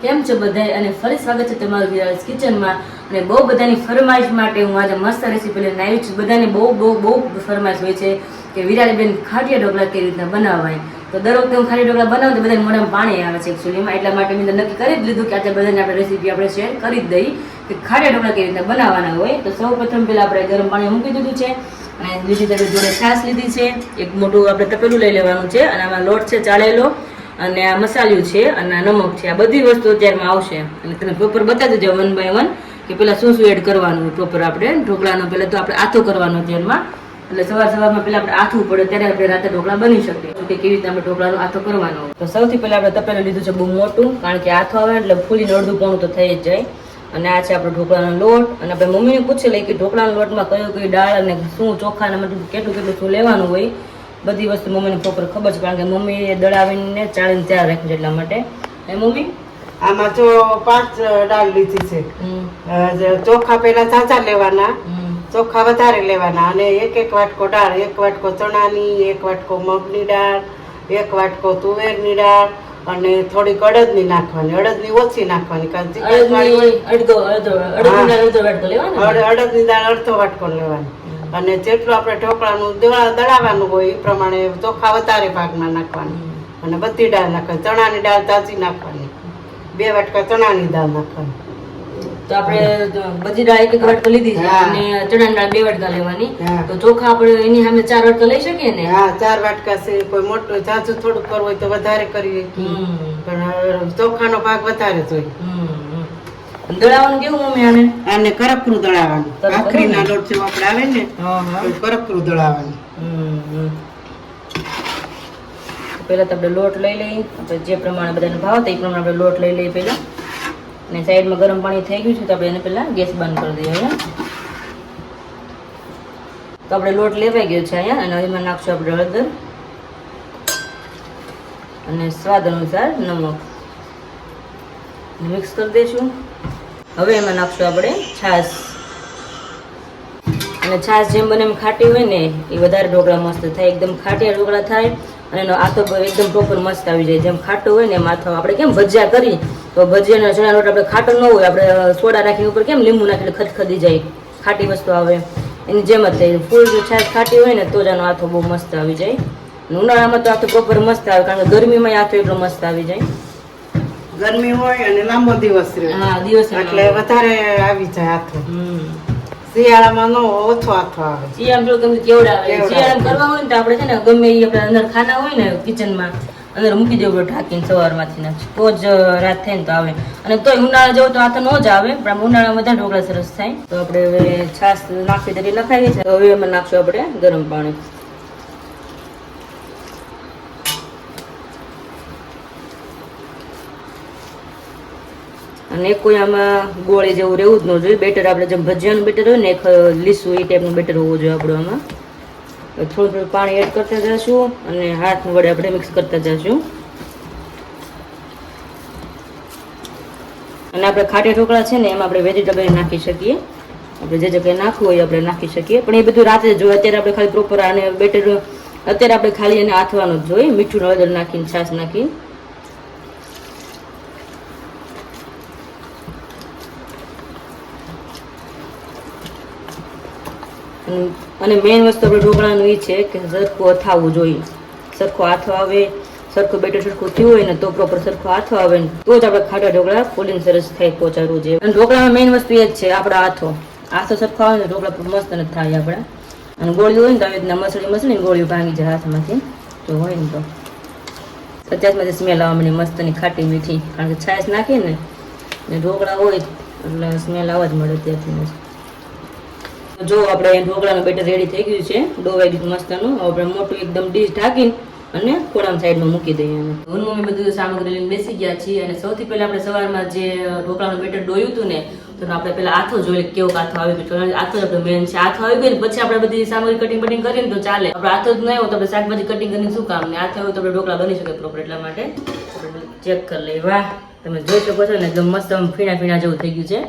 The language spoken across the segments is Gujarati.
કેમ છો બધાય અને ફરી સ્વાગત છે તમારું વિરાજ કિચનમાં અને બહુ બધાની ફરમાઈશ માટે હું આજે મસ્ત રેસીપી લઈને આવી છું। બધાની બહુ ફરમાઈશ હોય છે કે વિરાજબેન ખાટિયા ઢોકળા કેવી રીતના બનાવાય। તો દર વખતે હું ખાટિયા ઢોકળા બનાવું તો બધાને મોઢામાં પાણી આવે છે એકચ્યુઅલીમાં, એટલા માટે મેં નક્કી કરી જ લીધું કે આજે બધાને આપણે રેસીપી આપણે શેર કરી જ દઈએ કે ખાટિયા ઢોકળા કેવી રીતના બનાવવાના હોય। તો સૌ પ્રથમ પહેલાં આપણે ગરમ પાણી મૂકી દીધું છે અને બીજી તરફ જોડે છાશ લીધી છે, એક મોટું આપણે તપેલું લઈ લેવાનું છે અને આમાં લોટ છે ચાળેલો અને આ મસાલ્યું છે અને આ નમક છે, આ બધી વસ્તુ અત્યારમાં આવશે એટલે તમે પ્રોપર બતાવી દેજો 1 by 1 કે પેલા શું એડ કરવાનું પ્રોપર। આપણે ઢોકળાનો પહેલા તો આપણે આથો કરવાનો અત્યારમાં, એટલે સવારમાં પહેલા આપણે આથવું પડે ત્યારે આપણે રાતે ઢોકળા બની શકે કે કેવી રીતે આપણે ઢોકળાનો આથો કરવાનો। તો સૌથી પહેલા આપણે તપેલું લીધું છે બહુ મોટું, કારણ કે આથો આવે એટલે ફૂલીને અડધું પોણું તો થઈ જ જાય। અને આ છે આપણો ઢોકળાનો લોટ અને આપણે મમ્મીને પૂછી લઈએ કે ઢોકળાના લોટમાં કઈ દાળ અને શું ચોખા અને બધું કેટલું શું લેવાનું હોય, બધી વસ્તુ મમ્મીને પ્રોપર ખબર છે કારણ કે મમ્મીએ દળાવીને ચાળીને તૈયાર રાખ્યું છે એટલા માટે। એ મમ્મી આમાં જો 5 દાળ લીધી છે। ચોખા પેલા ઝાઝા લેવાના, ચોખા વધારે લેવાના અને એક વાટકો દાળ, 1 વાટકો ચણાની, 1 વાટકો મગની દાળ, 1 વાટકો તુવેરની દાળ અને થોડીક અડદની નાખવાની, અડદની ઓછી નાખવાની કારણ કે અડદની દાળ અડધો વાટકો લેવાની અને જેટલું આપણે ઢોકળાનું દળાવવાનું હોય એ પ્રમાણે ચોખા વધારે ભાગમાં નાખવાનું અને બધી દાળ નાખવાની, ચણાની દાળ તાજી નાખવાની, 2 વાટકા ચણાની દાળ નાખવાની। તો આપણે બધી દાળ 1 વાટકો લીધી છે અને ચણાની દાળ 2 વાટકા લેવાની। તો ચોખા આપણે એની સામે 4 વાટકા લઈ શકીએ ને? હા, 4 વાટકા છે, કોઈ મોટું ઝાઝુ થોડું કરવું હોય તો વધારે કરીએ પણ ચોખાનો ભાગ વધારે જોઈએ। દળાવવાનું કેવું મમ્મી? આને કરકરું દળાવવાનું, ભાખરીના લોટ જેવો આપણે આવે ને કરકરું દળાવવાનું। પહેલા તો આપણે લોટ લઈ લઈએ, આપણે જે પ્રમાણે બધાને ભાવતા એ પ્રમાણે આપણે લોટ લઈ લઈએ પહેલા અને સાઈડમાં ગરમ પાણી થઈ ગયું છે તો આપણે એને પહેલા ગેસ બંધ કરી દઈએ અહીંયા। તો આપણે લોટ લેવાઈ ગયો છે અહીંયા અને એમાં નાખશું આપણે હળદર અને સ્વાદ અનુસાર નમક, મિક્સ કરી દઈશું। હવે એમાં નાખશું આપણે છાશ અને છાશ જેમ બને એમ ખાટી હોય ને એ વધારે ઢોકળા મસ્ત થાય, એકદમ ખાટિયા ઢોકળા થાય અને એનો આથો એકદમ પ્રોપર મસ્ત આવી જાય। જેમ ખાટો હોય ને એમ આથો આપણે કેમ ભજીયા કરી તો ભજીયાનો ચણા લોટ આપણે ખાટો ન હોય, આપણે સોડા નાખીને ઉપર કેમ લીંબુ નાખીને ખદખદી જાય ખાટી વસ્તુ આવે એની જેમ જ થાય। ફૂલ જો છાશ ખાટી હોય ને તો જ આનો આથો બહુ મસ્ત આવી જાય। ઉનાળામાં તો આથો પ્રોપર મસ્ત આવે કારણ કે ગરમીમાં આથો એટલો મસ્ત આવી જાય, ગરમી હોય અને લાંબો દિવસ રહે, હા દિવસ એટલે વધારે આવી જાય આથો। શિયાળામાં નો ઓછો આથો આવે, શિયાળામાં જો તમે કેવડાવે શિયાળામાં કરવા હોય ને તો આપણે છે ને ગમે એ આપણે અંદર ખાના હોય ને કિચનમાં અંદર મૂકી દેવું ઢાંકીને સવારમાંથી તો જ રાત થાય ને તો આવે, અને તોય ઉનાળા જેવો તો આથો ન જ આવે પણ ઉનાળામાં બધા ઢોકળા સરસ થાય। તો આપણે હવે છાશ નાખી તરી નખાવી છે, હવે એમાં નાખશું આપણે ગરમ પાણી અને કોઈ આમાં ગોળી જેવું રહેવું જ ન જોઈએ, બેટર આપણે જેમ ભજીયાનું બેટર હોય ને એક લીસું એ ટાઈપનું બેટર હોવું જોઈએ આપણું। આમાં થોડું પાણી એડ કરતા જઈશું અને હાથ વડે આપણે મિક્સ કરતા જઈશું અને આપણે ખાટિયા ઢોકળા છે ને એમાં આપણે વેજીટેબલ નાખી શકીએ, આપણે જે જગ્યાએ નાખવું હોય આપણે નાખી શકીએ પણ એ બધું રાતે જ જોઈએ। અત્યારે આપણે ખાલી પ્રોપર આને બેટર અત્યારે આપણે ખાલી એને આથવાનું જ જોઈએ, મીઠું હળદર નાખીને છાશ નાખી અને મેઇન વસ્તુ આપણે ઢોકળાનું એ છે કે સરખું અથાવવું જોઈએ, સરખો આથો આવે, સરખું બેટર સરખું થયું હોય ને તો પ્રોપર સરખો આથો આવે ને તો જ આપણે ખાટા ઢોકળા ફૂલીને સરસ થાય પહોંચાડવું જોઈએ। અને ઢોકળામાં મેઇન વસ્તુ એ જ છે આપણા આથો સરખો આવે ને ઢોકળા મસ્ત નથી થાય આપણા, અને ગોળીઓ હોય ને તો આવી રીતના મસળી ગોળીઓ ભાંગી જાય હાથમાંથી તો હોય ને તો અત્યારમાંથી સ્મેલ આવવા માંડી મસ્તની ખાટી મીઠી, કારણ કે છાશ નાખીએ ને ઢોકળા હોય એટલે સ્મેલ આવવા જ મળે ત્યાંથી। જો આપણે ઢોકળાનું બેટર રેડી થઈ ગયું છે, ડોવાઈ ગયું મસ્તનું। આપણે મોટું એકદમ ડીશ ઢાંકીને અને ખોડામાં સાઈડમાં મૂકી દઈએ અને હું મમ્મી બધું સામગ્રી લઈને બેસી ગયા છીએ અને સૌથી પહેલા આપણે સવારમાં જે ઢોકળાનું બેટર ડોયું હતું ને તો આપણે પહેલા આથો જોઈએ કેવો આથો આવી ગયો, આથો આપણે મેન છે, આથો આવી ગયો ને પછી આપણે બધી સામગ્રી કટિંગ કરીને તો ચાલે, આપણે આથો જ નહીં હોય તો આપણે શાકભાજી કટિંગ કરીને શું કામ ને, આથો હોય તો આપણે ઢોકળા બની શકે પ્રોપર, એટલા માટે ચેક કરી લઈએ। વાહ, તમે જોઈ શકો છો ને એકદમ મસ્ત ફીણા જેવું થઈ ગયું છે।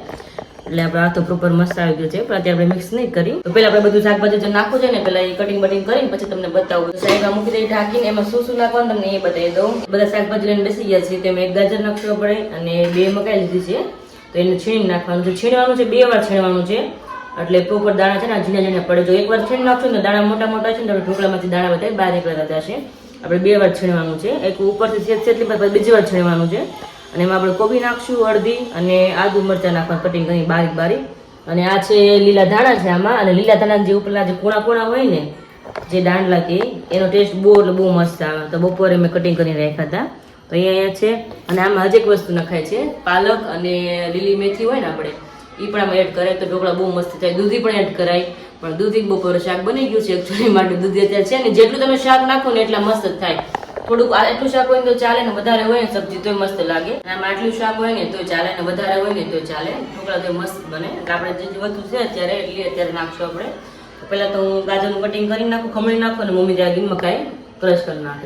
એટલે આપણે આ તો પ્રોપર મસ્ત આવી ગયો છે, પણ અત્યારે આપણે મિક્સ નહીં કરી. તો પહેલા આપણે બધું શાકભાજી જે નાખવું છે ને પહેલા એ કટિંગ બટિંગ કરીને પછી તમને બતાવું. સાઈડમાં મૂકી દઈ ઢાંકીને, એમાં શું શું નાખવાનું તમને એ બતાવી દઉં. બધા શાકભાજી લઈને બેસી ગયા છે. તેમાં 1 ગાજર નાખવું પડે અને 2 મકાઈ લીધી છે, તો એને છીણી નાખવાનું છે. છીણવાનું છે 2 વાર છીણવાનું છે, એટલે પ્રોપર દાણા છે ને ઝીણા ઝીણા પડે. જો એકવાર છીણી નાખશું ને દાણા મોટા મોટા છે ને તો ઢોકળામાંથી દાણા બધા બહાર નીકળતા જશે. આપણે 2 વાર છીણવાનું છે, એક ઉપરથી છેટલી પછી બીજી વાર છીણવાનું છે. અને એમાં આપણે કોબી નાખશું, અડધી, અને આદુ મરચાં નાખવાનું કટિંગ કરી બારીક બારીક. અને આ છે લીલા ધાણા છે આમાં. અને લીલા ધાણા જે ઉપરના જે કૂણા કૂણા હોય ને જે દાંડલા કે એનો ટેસ્ટ બહુ મસ્ત આવે. તો બપોરે મેં કટિંગ કરીને રાખ્યા હતા, તો અહીંયા છે. અને આમાં હજી એક વસ્તુ નખાય છે, પાલક અને લીલી મેથી હોય ને આપણે એ પણ આમાં એડ કરાય તો ઢોકળા બહુ મસ્ત થાય. દૂધી પણ એડ કરાય, પણ દૂધી બપોરે શાક બની ગયું છે એકચુઅલી માટે. દૂધી અત્યારે છે ને જેટલું તમે શાક નાખો ને એટલા મસ્ત જ થાય. થોડુંક એટલું શાક હોય ને તો ચાલે, ને વધારે હોય ને સબ્જી તોય મસ્ત લાગે. અને આમાં આટલું શાક હોય ને તો ચાલે, ને વધારે હોય ને તો ચાલે. ઢોકળા તો મસ્ત બને. એટલે આપણે જે વસ્તુ છે અત્યારે નાખશું આપણે. પહેલા તો હું ગાજરનું કટિંગ કરી નાખું, ખમણી નાખું, અને મમ્મી ત્યાં મકાઈ ક્રશ કરી નાખે.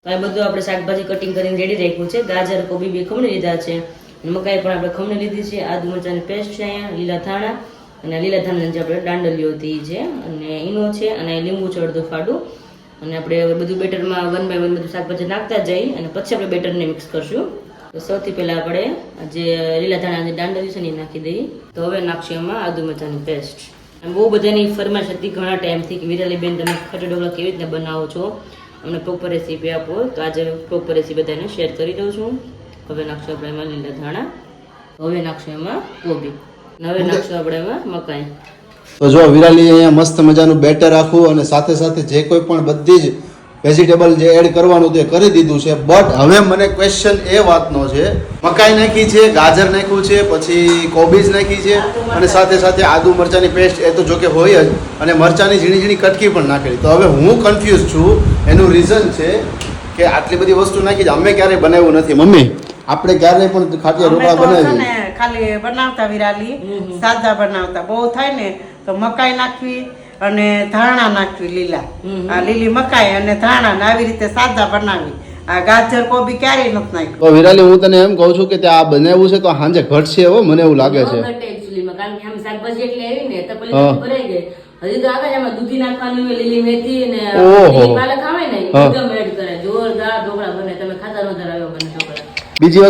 તો આ બધું આપણે શાકભાજી કટિંગ કરીને રેડી રાખ્યું છે. ગાજર કોબી બે ખમણી લીધા છે, મકાઈ પણ આપણે ખમણી લીધી છે. આદુ મરચાંની પેસ્ટ છે અહીંયા, લીલા ધાણા, અને લીલા ધાણા જે આપણે દાંડલીઓ હતી છે, અને ઈનો છે, અને લીંબુ છે અડધું ફાડું. અને આપણે હવે બધું બેટરમાં 1 બાય 1 બધું શાકભાજી નાખતા જઈએ, અને પછી આપણે બેટરને મિક્સ કરશું. તો સૌથી પહેલા આપણે જે લીલા ધાણા જે દાંડલી છે ને એ નાખી દઈએ. તો હવે નાખશું એમાં આદુ મરચાંની પેસ્ટ. બહુ બધાની ફરમાઈશ હતી ઘણા ટાઈમથી કે વિરાલી બેન તમે ખાટા ઢોકળા કેવી રીતે બનાવો છો, અમને પ્રોપર રેસીપી આપો. તો આજે પ્રોપર રેસીપી બધાને શેર કરી દઉં છું. હવે નાખશું આપણે એમાં લીલા ધાણા, હવે નાખશું એમાં કોબી, હવે નાખશું આપણે એમાં મકાઈ. તો જો વિરાલી અહીંયા મસ્ત મજાનું બેટર રાખવું, અને સાથે સાથે જે કોઈ પણ બધી જ વેજીટેબલ જે એડ કરવાનું તે કરી દીધું છે. બટ હવે મને ક્વેશ્ચન એ વાતનો છે, મકાઈ નાખી છે, ગાજર નાખ્યું છે, પછી કોબીજ નાખી છે, અને સાથે સાથે આદુ મરચાંની પેસ્ટ એ તો જોકે હોય જ, અને મરચાંની ઝીણી ઝીણી કટકી પણ નાખેલી. તો હવે હું કન્ફ્યુઝ છું. એનું રીઝન છે કે આટલી બધી વસ્તુ નાખી છે, અમે ક્યારેય બનાવ્યું નથી. મમ્મી આપણે ક્યારેય પણ ખાટિયા ઢોકળા બનાવી ખાલી બનાવતા વિરાલી સાદા બનાવતા. બહુ થાય ને તો મકાઈ નાખવી અને ધાણા નાખવી, લીલી મકાઈ અને ધાણા, આવી રીતે સાદા બનાવી. આ ગાજર કોબી ક્યારેય નથી નાખ્યું. તો વિરાલી હું તને એમ કહું છું કે ત્યાં આ બનાવ્યું છે તો સાંજે ઘટશે હો, મને એવું લાગે છે. કારણ કે આમ શાકભાજી એટલી આવી ને તો પેલી ભરાઈ ગઈ. હજી તો આગળ એમાં દૂધી નાખવાની હોય, લીલી મેથી અને પાલક આવે ને એકદમ એડ કરે. જોરદાર ઢોકળા બને. તમે ખાતા નતા આવ્યો બને ઢોકળા. બીજી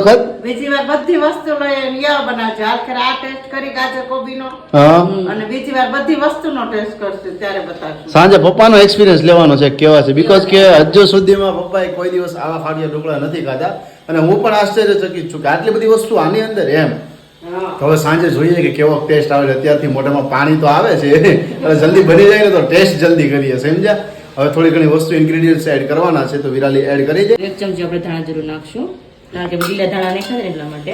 વાર બધી વસ્તુ લઈને બનાવજો. આખરે આ ટેસ્ટ કરી ગાજર કોબીનો, અને બીજી વાર બધી વસ્તુનો ટેસ્ટ કરશે ત્યારે બતાવશું. સાંજે પપ્પાનો એક્સપિરિયન્સ લેવાનો છે કેવા છે, બીકોઝ કે હજુ સુધીમાં પપ્પાએ કોઈ દિવસ આવા ખાડિયા ઢોકળા નથી ખાધા, અને હું પણ આશ્ચર્યચકિત છું કે આટલી બધી વસ્તુ આની અંદર એમ. તો હવે સાંજે જોઈએ કે કેવો ટેસ્ટ આવે છે. અત્યારથી મોઢામાં પાણી તો આવે છે, એટલે જલ્દી બની જાય ને તો ટેસ્ટ જલ્દી કરીએ, સમજ્યા? હવે થોડી ઘણી વસ્તુ ઇન્ગ્રેડિયન્ટ્સ એડ કરવાના છે, તો વિરાલી એડ કરી દે. 1 ચમચી આપણે ધાણા જરૂર નાખશું, કારણ કે લીલા ધાણા નાખ્યા ને એટલા માટે.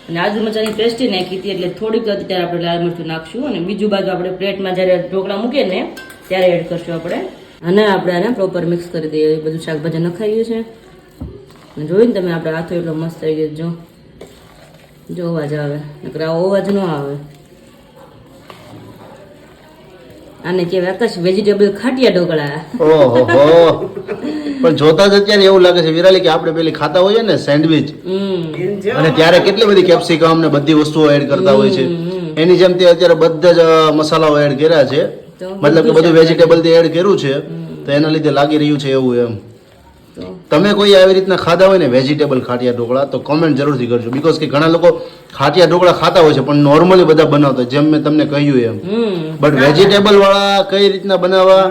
અને આદુ મરચાંની પેસ્ટ નાખી હતી એટલે થોડીક અત્યારે આપણે લાલ મરચું નાખશું. અને બીજું બાજુ આપણે પ્લેટમાં જ્યારે ઢોકળા મૂકીએ ને ત્યારે એડ કરશું આપણે. અને આપણે આને પ્રોપર મિક્સ કરી દઈએ. બધું શાકભાજી નખાઈ ગયું છે, અને જોયું ને તમે આપણે હાથો એટલો મસ્ત થઈ ગયો. જો અવાજ આવે, નકર આવો અવાજ ન આવે. આને કહેવાય આકાશ વેજીટેબલ ખાટિયા ઢોકળા. ઓહો, પણ જોતા જ અત્યારે એવું લાગે છે વિરાલી કે આપણે પેલી ખાતા હોઈએ ને સેન્ડવિચ, અને ત્યારે કેટલી બધી કેપ્સિકમ ને બધી વસ્તુઓ એડ કરતા હોય છે, એની જેમ તે અત્યારે બધા જ મસાલાઓ એડ કર્યા છે. મતલબ કે બધું વેજીટેબલ તે એડ કર્યું છે, તો એના લીધે લાગી રહ્યું છે એવું એમ. તમે કોઈ આવી રીતના ખાધા હોય ને વેજીટેબલ ખાટિયા ઢોકળા તો કોમેન્ટ જરૂરથી કરજો, બીકોઝ કે ઘણા લોકો ખાટિયા ઢોકળા ખાતા હોય છે પણ નોર્મલી બધા બનાવતા જેમ મેં તમને કહ્યું એમ. બટ વેજીટેબલ વાળા કઈ રીતના બનાવવા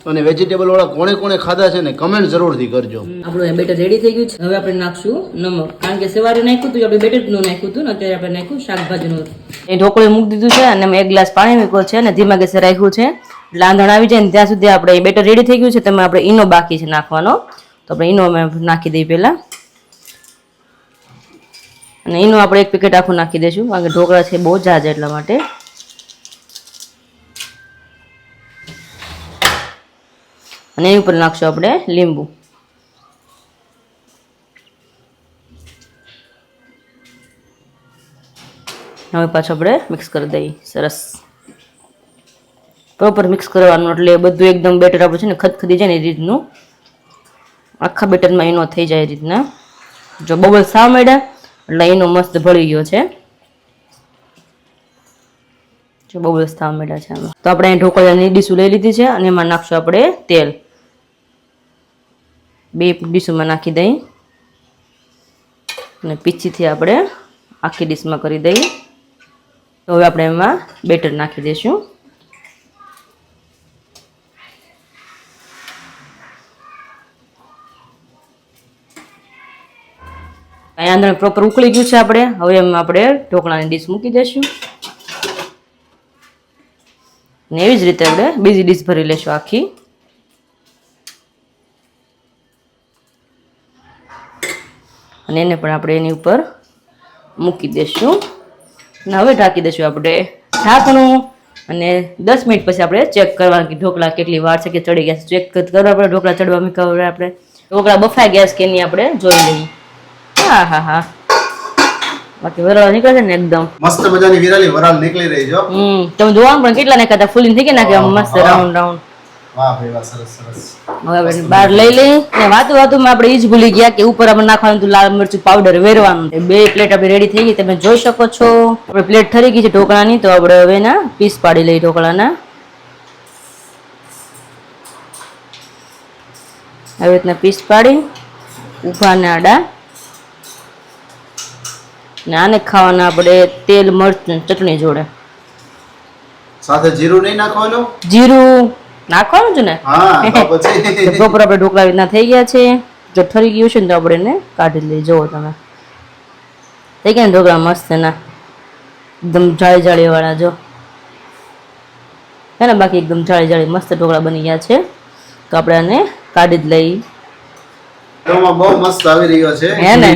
અને વેજીટેબલ વાળા કોણે કોણે ખાધા છે ને કમેન્ટ જરૂરથી કરજો. આપણું બેટર રેડી થઈ ગયું છે. હવે આપણે નાખશું નમક, કારણ કે સવારે નાખ્યું હતું આપણે બેટર નું નાખ્યું હતું ને અત્યારે આપણે નાખ્યું શાકભાજીનું. એ ઢોકળું મૂકી દીધું છે અને 1 ગ્લાસ પાણી મૂક્યો છે અને ધીમા ગેસે રાખ્યું છે. લાંધણ આવી જાય ને ત્યાં સુધી આપણે બેટર રેડી થઈ ગયું છે. તેમાં આપણે ઈનો બાકી છે નાખવાનો, તો આપણે ઈનો અમે નાખી દઈએ પહેલા. અને ઈનો આપણે 1 પેકેટ આખું નાખી દઈશું, કારણ કે ઢોકળા છે બહુ જાજા એટલા માટે. અને એની ઉપર નાખશું આપણે લીંબુ. હવે પાછું આપણે મિક્સ કરી દઈએ. સરસ પ્રોપર મિક્સ કરવાનું, એટલે બધું એકદમ બેટર આપણું છે ને ખદખદી જાય ને એ રીતનું આખા બેટરમાં એનો થઈ જાય એ રીતના. જો બબલ સાવ મળ્યા એટલે એનો મસ્ત ભળી ગયો છે. જો બબલ સાવ મળ્યા છે આમાં. તો આપણે ઢોકળાની ડીશું લઈ લીધી છે અને એમાં નાખશું આપણે તેલ. 2 ડીશોમાં નાખી દઈએ અને પીછીથી આપણે આખી ડીશમાં કરી દઈએ. તો હવે આપણે એમાં બેટર નાખી દઈશું. અહીંયા અંદર પ્રોપર ઉકળી ગયું છે આપણે. હવે એમાં આપણે ઢોકળાની ડીશ મૂકી દઈશું ને એવી જ રીતે આપણે બીજી ડીશ ભરી લેશું આખી. અને એને પણ આપણે એની ઉપર મૂકી દઈશું અને હવે ઢાંકી દઈશું આપણે ઢાંકણું. અને 10 મિનિટ પછી આપણે ચેક કરવાનું કે ઢોકળા કેટલી વાર છે કે ચડી ગયા છે. ચેક કરવા આપણે ઢોકળા ચડવા મૂકવા આપણે ઢોકળા બફાઈ ગયા છે કે નહીં આપણે જોઈ લઈએ. હા હા હા બાકી વરાળ નીકળે છે ને એકદમ મસ્ત મજાની વિરાલી વરાળ નીકળી રહી છે. તમે જોવાનું પણ કેટલા નાખ્યા ફૂલીને થઈ ગયા નાખ્યા મસ્ત રાઉન્ડ રાઉન્ડ. વાહ ભાઈ વાહ, સરસ સરસ. હવે આપણે બહાર લઈ લઈએ ને વાતું આપણે ઈ જ ભૂલી ગયા કે ઉપર આપણે નાખવાનું હતું લાલ મરચું પાવડર વેરવાનું. 2 પ્લેટ આપણી રેડી થઈ ગઈ, તમે જોઈ શકો છો. આપણે પ્લેટ ઠરી ગઈ છે ઢોકળાની, તો આપણે હવે એના પીસ પાડી લઈએ ઢોકળાના. આવી રીતના પીસ પાડી ઊભા ને આડા. ને આને ખાવાના આપણે તેલ મરચું ચટણી જોડે. સાથે જીરું નહીં નાખવાનું? જીરું નાખવાનું છે ને. હા તો પછી પ્રોપર આપણે ઢોકળા રીતના થઈ ગયા છે. જો ઠરી ગયું છે ને તો આપણે એને કાઢી લઈએ. જુઓ તમે થઈ ગયા ને ઢોકળા મસ્ત ના એકદમ જાળી જાળી વાળા. જો હે ને બાકી એકદમ જાળી જાળી મસ્ત ઢોકળા બની ગયા છે. તો આપણે આને કાઢી જ લઈએ. બહુ મસ્ત આવી રહ્યો છે હે ને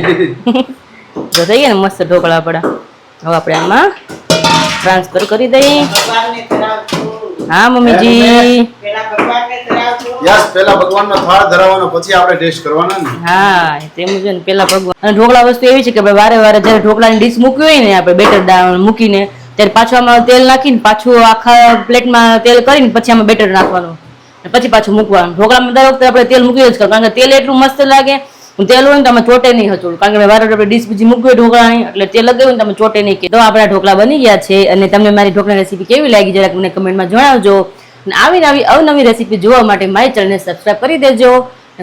જો થઈ ગયા ને મસ્ત ઢોકળા આપણા. હવે આપણે આમાં ટ્રાન્સફર કરી દઈએ. હા મમ્મીજી. યસ, પહેલા ભગવાનનો થાળ ધરાવવાનો, પછી આપણે ટેસ્ટ કરવાના ને. હા તેમ છે ને પેલા ભગવાન. અને ઢોકળા વસ્તુ એવી છે કે આપણે વારે વારે જ્યારે ઢોકળાની ડીશ મૂકી હોય ને આપણે બેટર મૂકીને ત્યારે પાછું આમાં તેલ નાખીને પાછું આખા પ્લેટમાં તેલ કરીને પછી આમાં બેટર નાખવાનું અને પછી પાછું મૂકવાનું. ઢોકળામાં દર વખતે આપણે તેલ મૂકી જ કરવાનું, કારણ કે તેલ એટલું મસ્ત લાગે. તેલ હોય ને તમે ચોટે નહીં હચોડું, કારણ કે વારે આપણે ડીશ બીજી મૂકવી હોય ઢોકળાની એટલે તેલ લગાવ્યું ને તમે ચોટે નહીં. તો આપણા ઢોકળા બની ગયા છે. અને તમને મારી ઢોકળાની રેસીપી કેવી લાગી જરાક મને કમેન્ટમાં જણાવજો. અને આવી અવનવી રેસીપી જોવા માટે મારી ચેનલને સબસ્ક્રાઇબ કરી દેજો.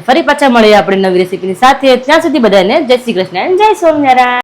ફરી પાછા મળીએ આપણે નવી રેસીપીની સાથે. ત્યાં સુધી બધાને જય શ્રી કૃષ્ણ, જય સ્વામિનારાયણ.